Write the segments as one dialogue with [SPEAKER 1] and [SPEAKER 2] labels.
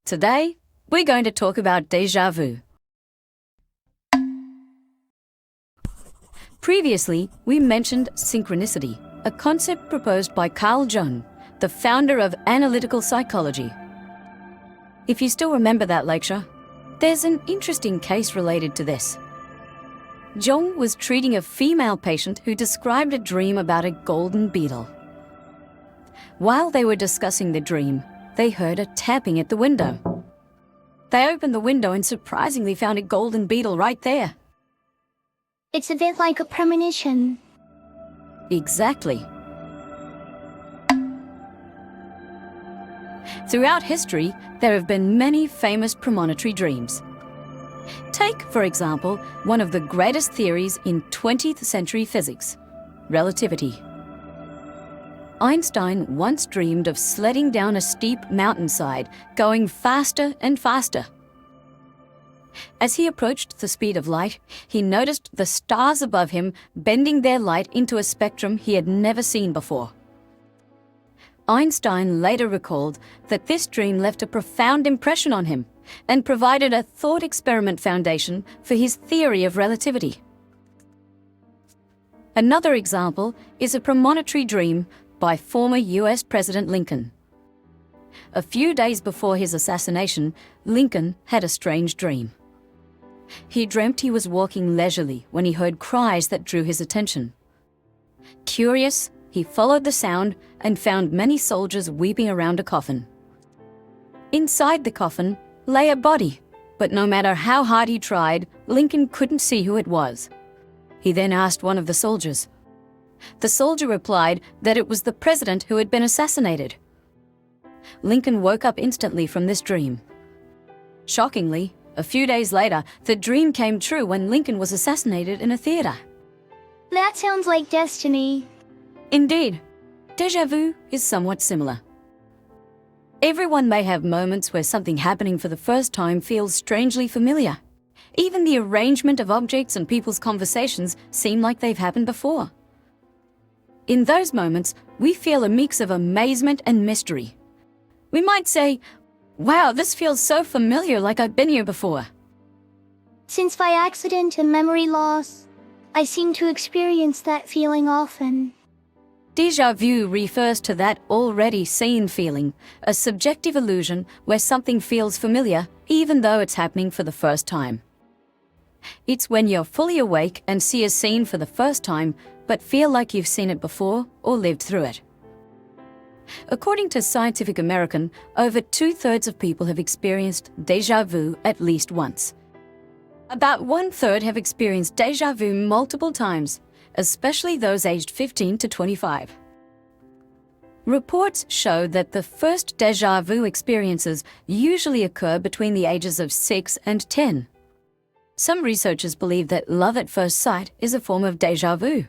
[SPEAKER 1] Today, we're going to talk about déjà vu. Previously, we mentioned synchronicity, a concept proposed by Carl Jung, the founder of analytical psychology. If you still remember that lecture, there's an interesting case related to this. Jung was treating a female patient who described a dream about a golden beetle. While they were discussing the dream, they heard a tapping at the window. They opened the window and surprisingly found a golden beetle right there.
[SPEAKER 2] It's a bit like a premonition.
[SPEAKER 1] Exactly. Throughout history, there have been many famous premonitory dreams. Take, for example, one of the greatest theories in 20th century physics, relativity. Einstein once dreamed of sledding down a steep mountainside, going faster and faster. As he approached the speed of light, he noticed the stars above him bending their light into a spectrum he had never seen before. Einstein later recalled that this dream left a profound impression on him and provided a thought experiment foundation for his theory of relativity. Another example is a premonitory dream by former US President Lincoln. A few days before his assassination, Lincoln had a strange dream. He dreamt he was walking leisurely when he heard cries that drew his attention. Curious, he followed the sound and found many soldiers weeping around a coffin. Inside the coffin lay a body, but no matter how hard he tried, Lincoln couldn't see who it was. He then asked one of the soldiers. The soldier replied that it was the president who had been assassinated. Lincoln woke up instantly from this dream. Shockingly, a few days later, the dream came true when Lincoln was assassinated in a theater.
[SPEAKER 2] That sounds like destiny.
[SPEAKER 1] Indeed, déjà vu is somewhat similar. Everyone may have moments where something happening for the first time feels strangely familiar. Even the arrangement of objects and people's conversations seem like they've happened before. In those moments, we feel a mix of amazement and mystery. We might say, "Wow, this feels so familiar, like I've been here before."
[SPEAKER 2] Since by accident and memory loss, I seem to experience that feeling often.
[SPEAKER 1] Déjà vu refers to that already seen feeling, a subjective illusion where something feels familiar even though it's happening for the first time. It's when you're fully awake and see a scene for the first time, but feel like you've seen it before or lived through it. According to Scientific American, over 2/3 of people have experienced déjà vu at least once. About 1/3 have experienced déjà vu multiple times, especially those aged 15 to 25. Reports show that the first déjà vu experiences usually occur between the ages of 6 and 10. Some researchers believe that love at first sight is a form of déjà vu.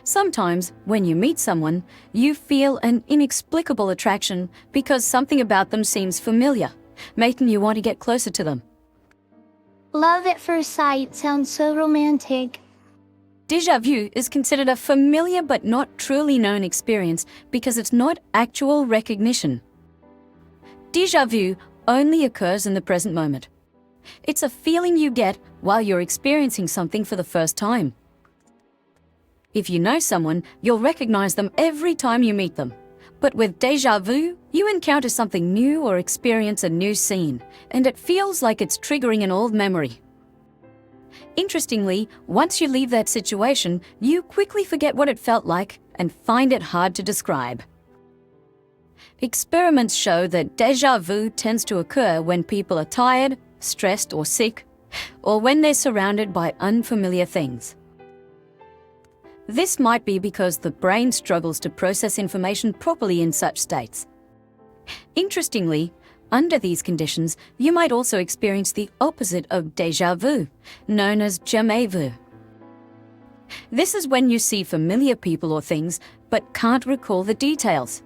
[SPEAKER 1] Sometimes, when you meet someone, you feel an inexplicable attraction because something about them seems familiar, making you want to get closer to them.
[SPEAKER 2] Love at first sight sounds so romantic.
[SPEAKER 1] Déjà vu is considered a familiar but not truly known experience because it's not actual recognition. Déjà vu only occurs in the present moment. It's a feeling you get while you're experiencing something for the first time. If you know someone, you'll recognize them every time you meet them. But with déjà vu, you encounter something new or experience a new scene, and it feels like it's triggering an old memory. Interestingly, once you leave that situation, you quickly forget what it felt like and find it hard to describe. Experiments show that déjà vu tends to occur when people are tired, stressed or sick, or when they're surrounded by unfamiliar things. This might be because the brain struggles to process information properly in such states. Interestingly, under these conditions, you might also experience the opposite of déjà vu, known as jamais vu. This is when you see familiar people or things but can't recall the details.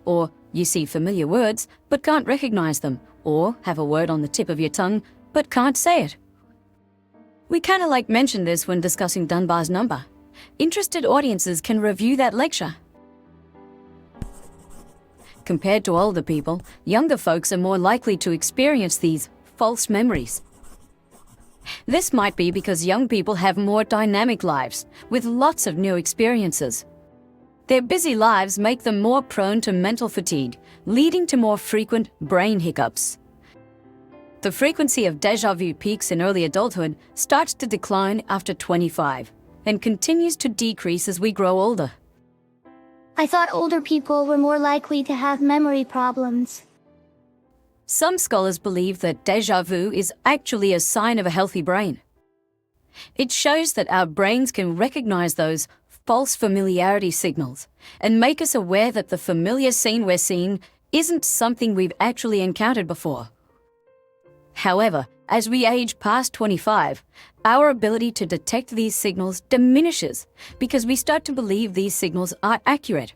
[SPEAKER 1] Or you see familiar words but can't recognize them, or have a word on the tip of your tongue but can't say it. We kind of mentioned this when discussing Dunbar's number. Interested audiences can review that lecture. Compared to older people, younger folks are more likely to experience these false memories. This might be because young people have more dynamic lives, with lots of new experiences. Their busy lives make them more prone to mental fatigue, leading to more frequent brain hiccups. The frequency of déjà vu peaks in early adulthood starts to decline after 25 and continues to decrease as we grow older.
[SPEAKER 2] I thought older people were more likely to have memory problems.
[SPEAKER 1] Some scholars believe that déjà vu is actually a sign of a healthy brain. It shows that our brains can recognize those false familiarity signals and make us aware that the familiar scene we're seeing isn't something we've actually encountered before. However, as we age past 25, our ability to detect these signals diminishes because we start to believe these signals are accurate.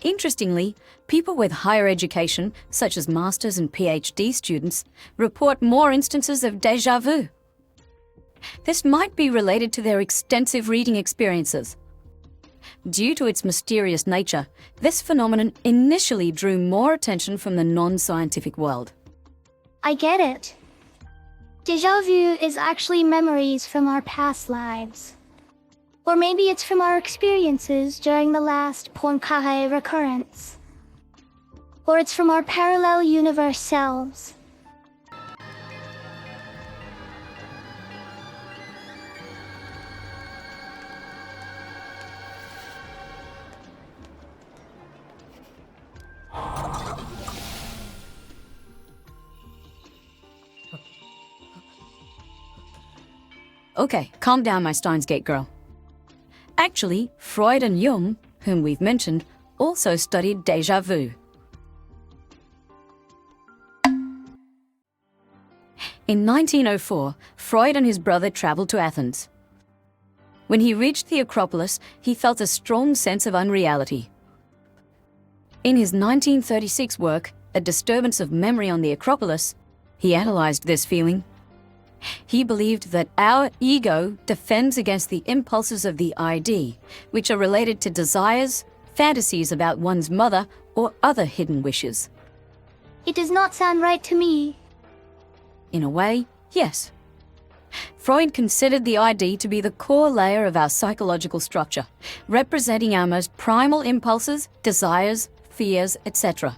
[SPEAKER 1] Interestingly, people with higher education, such as masters and PhD students, report more instances of déjà vu. This might be related to their extensive reading experiences. Due to its mysterious nature, this phenomenon initially drew more attention from the non-scientific world.
[SPEAKER 2] I get it. Déjà vu is actually memories from our past lives. Or maybe it's from our experiences during the last Poincaré recurrence. Or it's from our parallel universe selves.
[SPEAKER 1] Okay, calm down, my Steins Gate girl. Actually, Freud and Jung, whom we've mentioned, also studied déjà vu. In 1904, Freud and his brother traveled to Athens. When he reached the Acropolis, he felt a strong sense of unreality. In his 1936 work, A Disturbance of Memory on the Acropolis, he analyzed this feeling. He believed that our ego defends against the impulses of the ID, which are related to desires, fantasies about one's mother, or other hidden wishes.
[SPEAKER 2] It does not sound right to me.
[SPEAKER 1] In a way, yes. Freud considered the ID to be the core layer of our psychological structure, representing our most primal impulses, desires, fears, etc.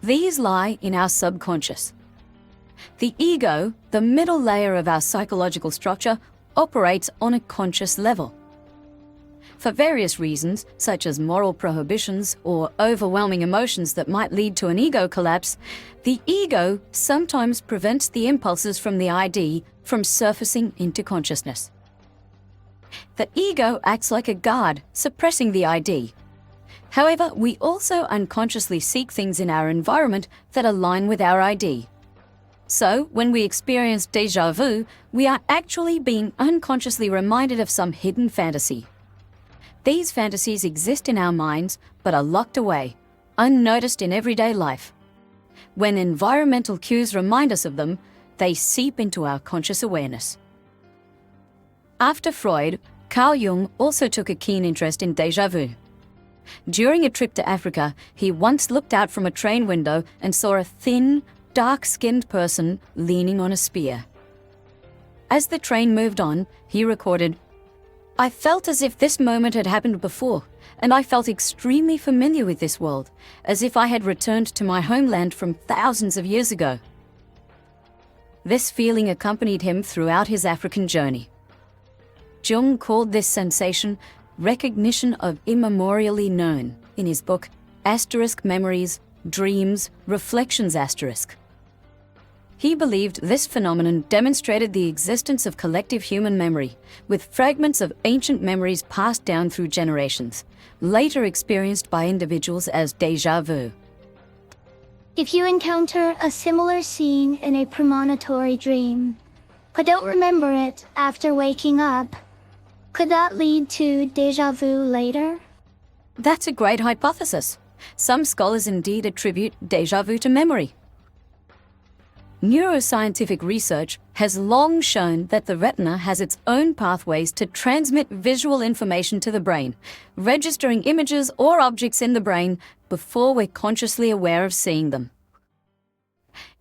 [SPEAKER 1] These lie in our subconscious. The ego, the middle layer of our psychological structure, operates on a conscious level. For various reasons, such as moral prohibitions or overwhelming emotions that might lead to an ego collapse, the ego sometimes prevents the impulses from the ID from surfacing into consciousness. The ego acts like a guard, suppressing the ID. However, we also unconsciously seek things in our environment that align with our ID. So, when we experience déjà vu, we are actually being unconsciously reminded of some hidden fantasy. These fantasies exist in our minds, but are locked away, unnoticed in everyday life. When environmental cues remind us of them, they seep into our conscious awareness. After Freud, Carl Jung also took a keen interest in déjà vu. During a trip to Africa, he once looked out from a train window and saw a thin, dark-skinned person leaning on a spear. As the train moved on, he recorded, "I felt as if this moment had happened before, and I felt extremely familiar with this world, as if I had returned to my homeland from thousands of years ago." This feeling accompanied him throughout his African journey. Jung called this sensation recognition of immemorially known in his book *Memories, Dreams, Reflections*. He believed this phenomenon demonstrated the existence of collective human memory, with fragments of ancient memories passed down through generations, later experienced by individuals as déjà vu.
[SPEAKER 2] If you encounter a similar scene in a premonitory dream, but don't remember it after waking up, could that lead to déjà vu later?
[SPEAKER 1] That's a great hypothesis. Some scholars indeed attribute déjà vu to memory. Neuroscientific research has long shown that the retina has its own pathways to transmit visual information to the brain, registering images or objects in the brain before we're consciously aware of seeing them.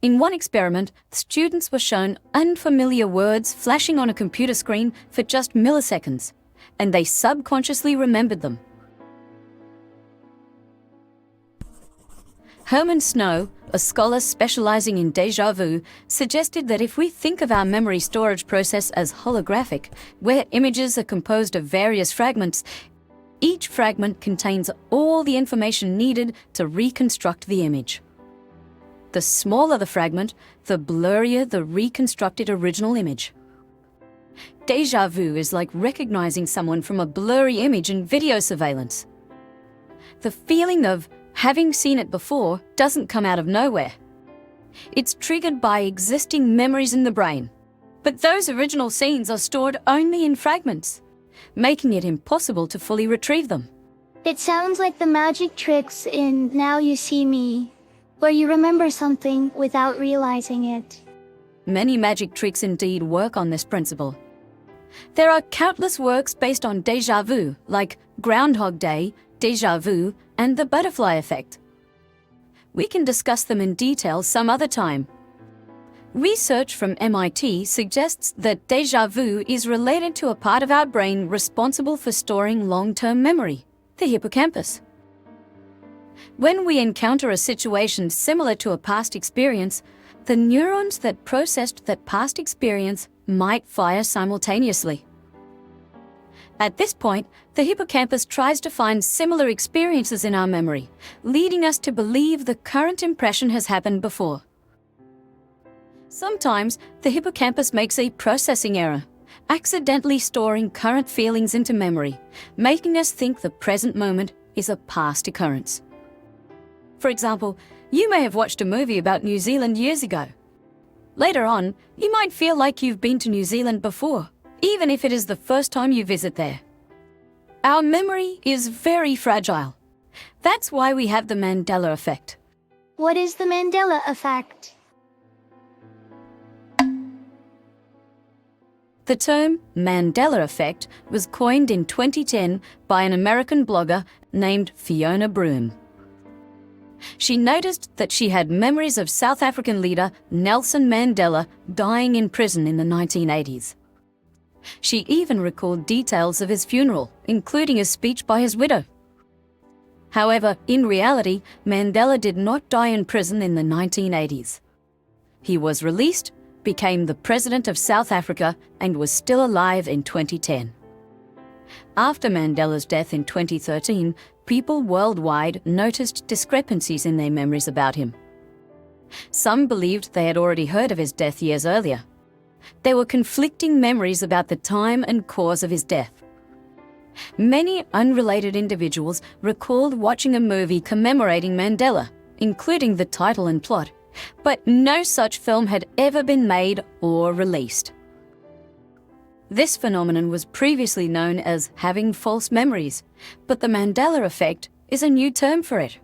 [SPEAKER 1] In one experiment, students were shown unfamiliar words flashing on a computer screen for just milliseconds, and they subconsciously remembered them. Herman Snow, a scholar specializing in déjà vu, suggested that if we think of our memory storage process as holographic, where images are composed of various fragments, each fragment contains all the information needed to reconstruct the image. The smaller the fragment, the blurrier the reconstructed original image. Déjà vu is like recognizing someone from a blurry image in video surveillance. The feeling of having seen it before doesn't come out of nowhere. It's triggered by existing memories in the brain. But those original scenes are stored only in fragments, making it impossible to fully retrieve them.
[SPEAKER 2] It sounds like the magic tricks in Now You See Me, where you remember something without realizing it.
[SPEAKER 1] Many magic tricks indeed work on this principle. There are countless works based on déjà vu, like Groundhog Day, Déjà vu, and the butterfly effect. We can discuss them in detail some other time. Research from MIT suggests that déjà vu is related to a part of our brain responsible for storing long-term memory, the hippocampus. When we encounter a situation similar to a past experience, the neurons that processed that past experience might fire simultaneously. At this point, the hippocampus tries to find similar experiences in our memory, leading us to believe the current impression has happened before. Sometimes, the hippocampus makes a processing error, accidentally storing current feelings into memory, making us think the present moment is a past occurrence. For example, you may have watched a movie about New Zealand years ago. Later on, you might feel like you've been to New Zealand before, even if it is the first time you visit there. Our memory is very fragile. That's why we have the Mandela effect.
[SPEAKER 2] What is the Mandela effect?
[SPEAKER 1] The term Mandela effect was coined in 2010 by an American blogger named Fiona Broome. She noticed that she had memories of South African leader Nelson Mandela dying in prison in the 1980s. She even recalled details of his funeral, including a speech by his widow. However, in reality, Mandela did not die in prison in the 1980s. He was released, became the President of South Africa, and was still alive in 2010. After Mandela's death in 2013, people worldwide noticed discrepancies in their memories about him. Some believed they had already heard of his death years earlier. There were conflicting memories about the time and cause of his death. Many unrelated individuals recalled watching a movie commemorating Mandela, including the title and plot, but no such film had ever been made or released. This phenomenon was previously known as having false memories, but the Mandela effect is a new term for it.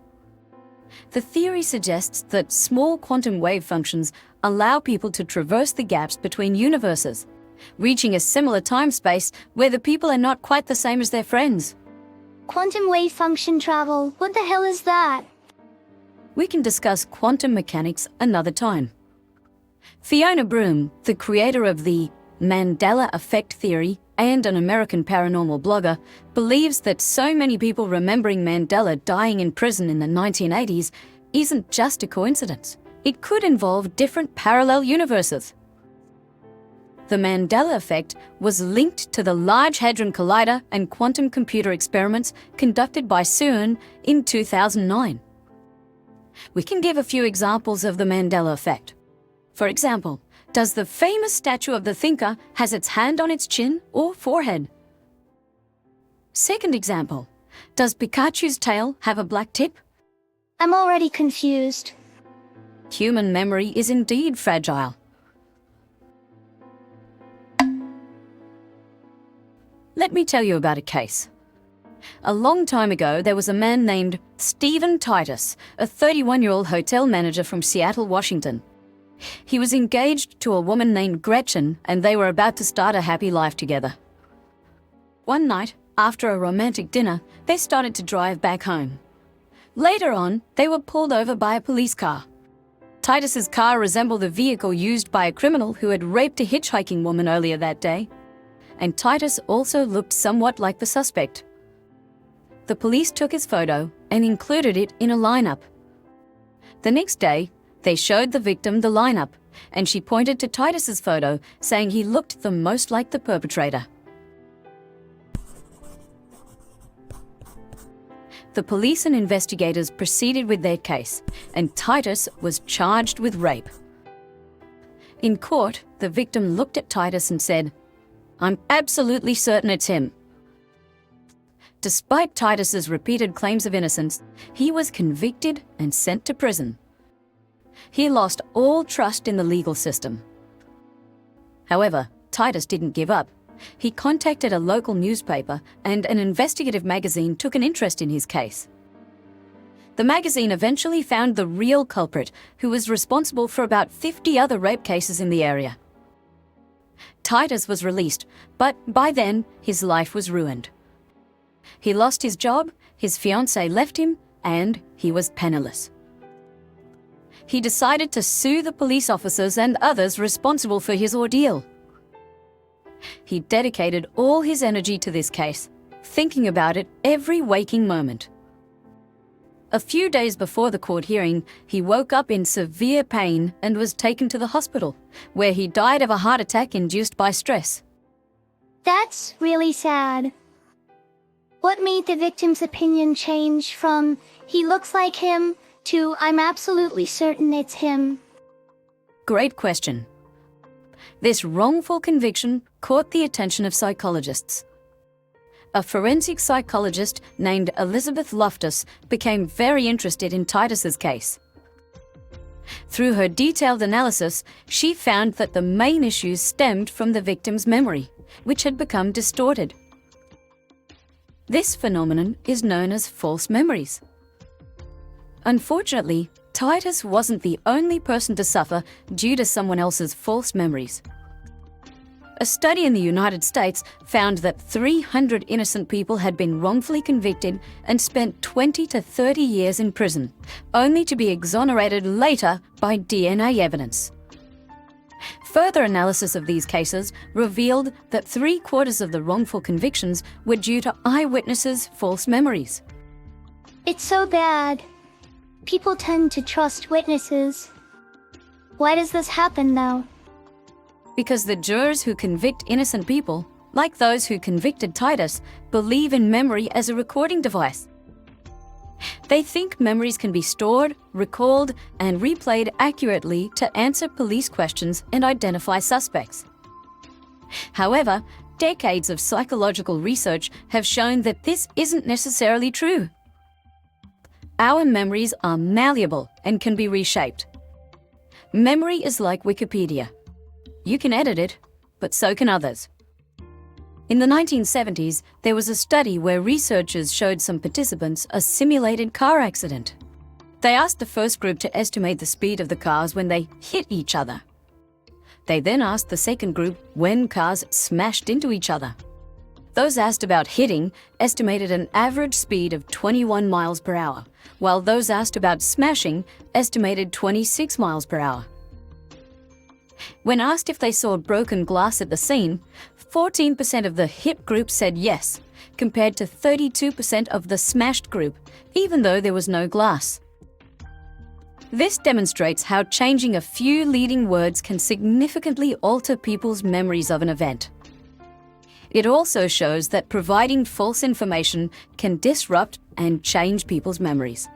[SPEAKER 1] The theory suggests that small quantum wave functions allow people to traverse the gaps between universes, reaching a similar time-space where the people are not quite the same as their friends.
[SPEAKER 2] Quantum wave function travel, what the hell is that?
[SPEAKER 1] We can discuss quantum mechanics another time. Fiona Broome, the creator of the Mandela effect theory and an American paranormal blogger, believes that so many people remembering Mandela dying in prison in the 1980s isn't just a coincidence. It could involve different parallel universes. The Mandela effect was linked to the Large Hadron Collider and quantum computer experiments conducted by CERN in 2009. We can give a few examples of the Mandela effect. For example, does the famous statue of the thinker has its hand on its chin or forehead? Second example, does Pikachu's tail have a black tip?
[SPEAKER 2] I'm already confused.
[SPEAKER 1] Human memory is indeed fragile. Let me tell you about a case. A long time ago, there was a man named Stephen Titus, a 31-year-old hotel manager from Seattle, Washington. He was engaged to a woman named Gretchen, and they were about to start a happy life together. One night, after a romantic dinner, they started to drive back home. Later on, they were pulled over by a police car. Titus's car resembled the vehicle used by a criminal who had raped a hitchhiking woman earlier that day, and Titus also looked somewhat like the suspect. The police took his photo and included it in a lineup. The next day, they showed the victim the lineup, and she pointed to Titus's photo, saying he looked the most like the perpetrator. The police and investigators proceeded with their case, and Titus was charged with rape. In court, the victim looked at Titus and said, "I'm absolutely certain it's him." Despite Titus's repeated claims of innocence, he was convicted and sent to prison. He lost all trust in the legal system. However, Titus didn't give up. He contacted a local newspaper, and an investigative magazine took an interest in his case. The magazine eventually found the real culprit, who was responsible for about 50 other rape cases in the area. Titus was released, but by then, his life was ruined. He lost his job, his fiancée left him, and he was penniless. He decided to sue the police officers and others responsible for his ordeal. He dedicated all his energy to this case, thinking about it every waking moment. A few days before the court hearing, he woke up in severe pain and was taken to the hospital, where he died of a heart attack induced by stress.
[SPEAKER 2] That's really sad. What made the victim's opinion change from, "He looks like him," to, "I'm absolutely certain it's him"?
[SPEAKER 1] Great question. This wrongful conviction caught the attention of psychologists. A forensic psychologist named Elizabeth Loftus became very interested in Titus's case. Through her detailed analysis, she found that the main issues stemmed from the victim's memory, which had become distorted. This phenomenon is known as false memories. Unfortunately, Titus wasn't the only person to suffer due to someone else's false memories. A study in the United States found that 300 innocent people had been wrongfully convicted and spent 20 to 30 years in prison, only to be exonerated later by DNA evidence. Further analysis of these cases revealed that 3/4 of the wrongful convictions were due to eyewitnesses' false memories.
[SPEAKER 2] It's so bad. People tend to trust witnesses. Why does this happen, though?
[SPEAKER 1] Because the jurors who convict innocent people, like those who convicted Titus, believe in memory as a recording device. They think memories can be stored, recalled, and replayed accurately to answer police questions and identify suspects. However, decades of psychological research have shown that this isn't necessarily true. Our memories are malleable and can be reshaped. Memory is like Wikipedia. You can edit it, but so can others. In the 1970s, there was a study where researchers showed some participants a simulated car accident. They asked the first group to estimate the speed of the cars when they hit each other. They then asked the second group when cars smashed into each other. Those asked about hitting estimated an average speed of 21 miles per hour, while those asked about smashing estimated 26 miles per hour. When asked if they saw broken glass at the scene, 14% of the hit group said yes, compared to 32% of the smashed group, even though there was no glass. This demonstrates how changing a few leading words can significantly alter people's memories of an event. It also shows that providing false information can disrupt and change people's memories.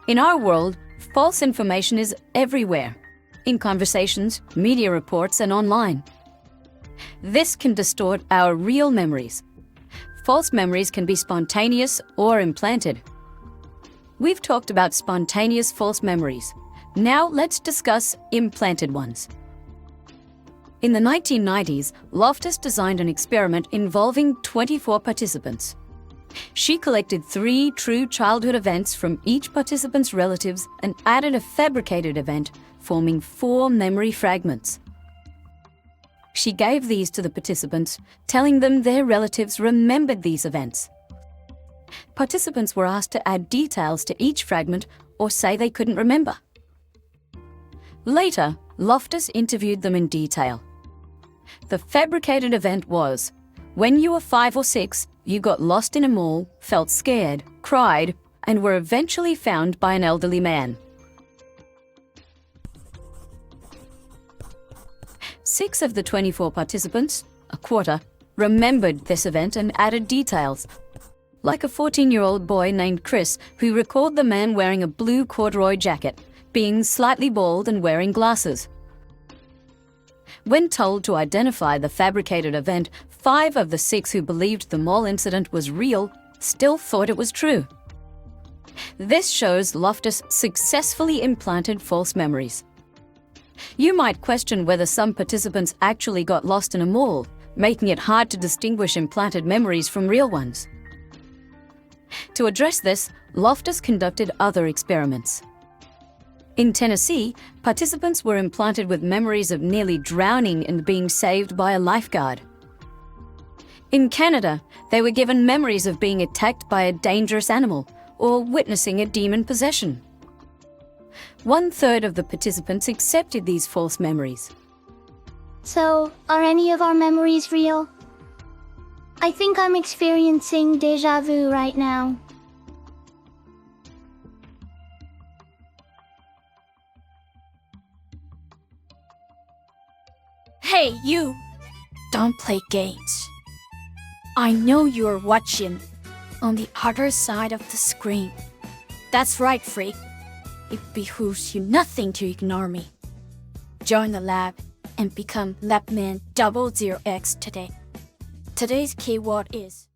[SPEAKER 1] In our world, false information is everywhere, in conversations, media reports, and online. This can distort our real memories. False memories can be spontaneous or implanted. We've talked about spontaneous false memories. Now let's discuss implanted ones. In the 1990s, Loftus designed an experiment involving 24 participants. She collected 3 true childhood events from each participant's relatives and added a fabricated event, forming 4 memory fragments. She gave these to the participants, telling them their relatives remembered these events. Participants were asked to add details to each fragment or say they couldn't remember. Later, Loftus interviewed them in detail. The fabricated event was, when you were 5 or 6, you got lost in a mall, felt scared, cried, and were eventually found by an elderly man. 6 of the 24 participants, a quarter, remembered this event and added details, like a 14-year-old boy named Chris who recalled the man wearing a blue corduroy jacket, being slightly bald and wearing glasses. When told to identify the fabricated event, 5 of the 6 who believed the mall incident was real still thought it was true. This shows Loftus successfully implanted false memories. You might question whether some participants actually got lost in a mall, making it hard to distinguish implanted memories from real ones. To address this, Loftus conducted other experiments. In Tennessee, participants were implanted with memories of nearly drowning and being saved by a lifeguard. In Canada, they were given memories of being attacked by a dangerous animal or witnessing a demon possession. 1/3 of the participants accepted these false memories.
[SPEAKER 2] So, are any of our memories real? I think I'm experiencing déjà vu right now.
[SPEAKER 3] Hey, you! Don't play games. I know you're watching on the other side of the screen. That's right, freak. It behooves you nothing to ignore me. Join the lab and become Labman 000X today. Today's keyword is